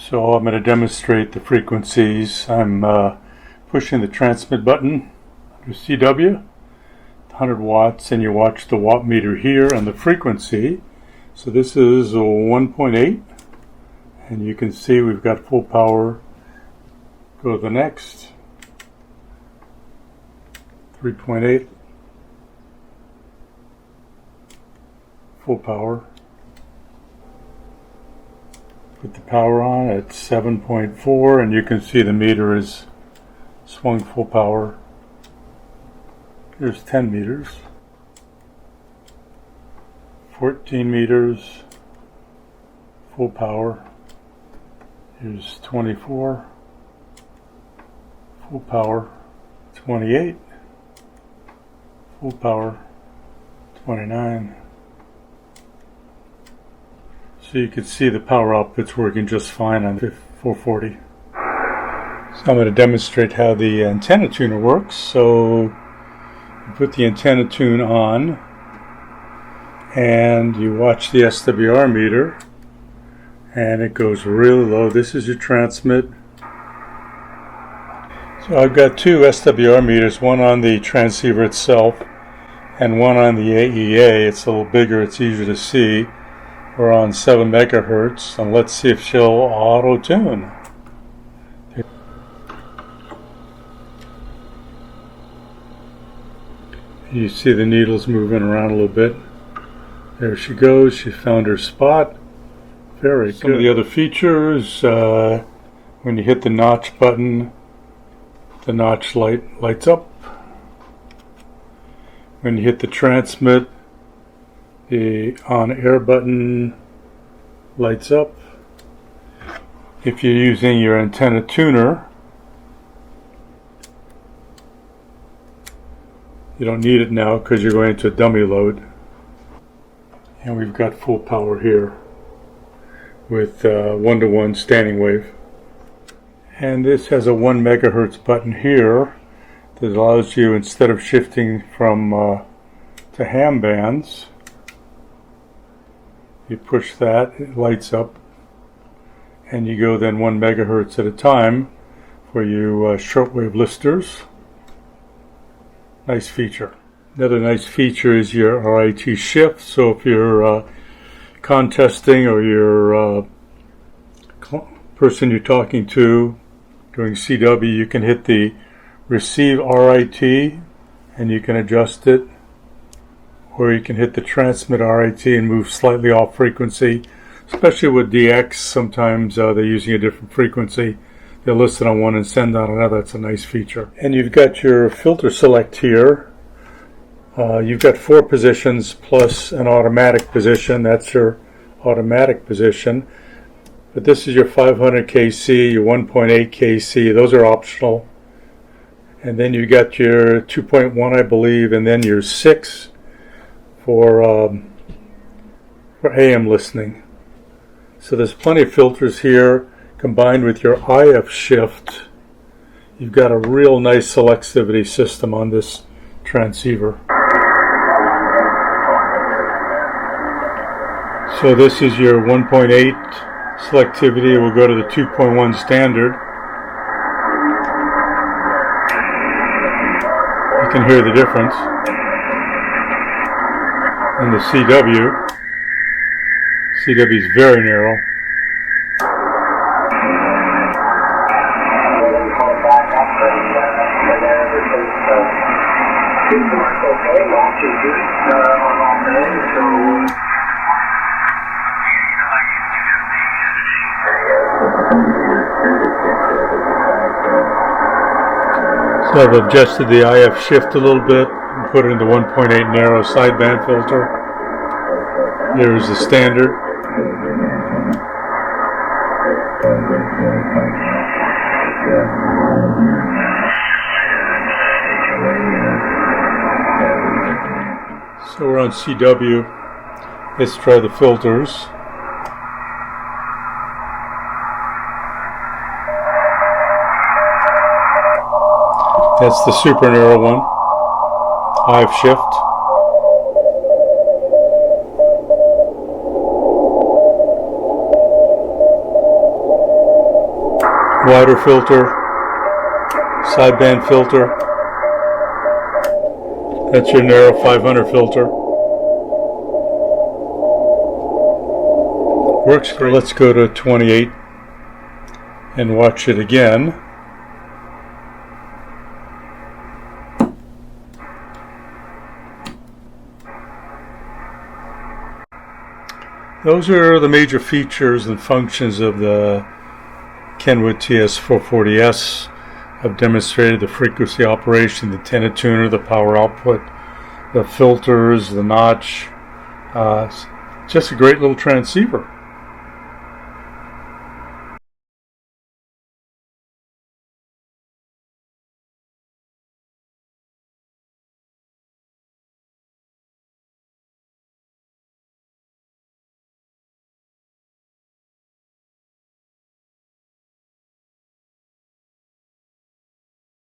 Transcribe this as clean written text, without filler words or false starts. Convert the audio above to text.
So I'm going to demonstrate the frequencies. I'm pushing the transmit button under CW, 100 watts, and you watch the watt meter here and the frequency. So this is a 1.8, and you can see we've got full power. Go to the next, 3.8, full power. Put the power on at 7.4, and you can see the meter is swung full power. Here's 10 meters, 14 meters, full power. Here's 24, full power, 28, full power, 29. So you can see the power output's working just fine on the 440. So I'm going to demonstrate how the antenna tuner works. So you put the antenna tune on and you watch the SWR meter, and it goes really low. This is your transmit. So I've got two SWR meters, one on the transceiver itself and one on the AEA. It's a little bigger, it's easier to see. We're on 7 megahertz, and let's see if she'll auto-tune. You see the needles moving around a little bit. There she goes, she found her spot. Very good. Some of the other features, when you hit the notch button, the notch lights up. When you hit the transmit, the on-air button lights up. If you're using your antenna tuner, you don't need it now because you're going to a dummy load. And we've got full power here with 1-to-1 standing wave. And this has a 1 megahertz button here that allows you, instead of shifting from to ham bands, you push that, it lights up, and you go then 1 megahertz at a time for you shortwave listeners. Nice feature. Another nice feature is your RIT shift. So if you're contesting, or your person you're talking to doing CW, you can hit the receive RIT and you can adjust it. Or you can hit the transmit RIT and move slightly off frequency. Especially with DX, sometimes they're using a different frequency. They'll listen on one and send on another. That's a nice feature. And you've got your filter select here. You've got 4 positions plus an automatic position. That's your automatic position. But this is your 500 kc, your 1.8 kc. Those are optional. And then you got your 2.1, I believe, and then your 6 for AM listening. So there's plenty of filters here. Combined with your IF shift, you've got a real nice selectivity system on this transceiver. So this is your 1.8 selectivity. We'll go to the 2.1 standard. You can hear the difference. And the CW is very narrow. So I've adjusted the IF shift a little bit and put it in the 1.8 narrow sideband filter. There's the standard. So we're on CW. Let's try the filters. That's the super narrow one. IF shift. wider filter, sideband filter. That's your narrow 500 filter. Works great. Let's go to 28 and watch it again. Those are the major features and functions of the Kenwood TS-440S. I've demonstrated the frequency operation, the antenna tuner, the power output, the filters, the notch. Just a great little transceiver.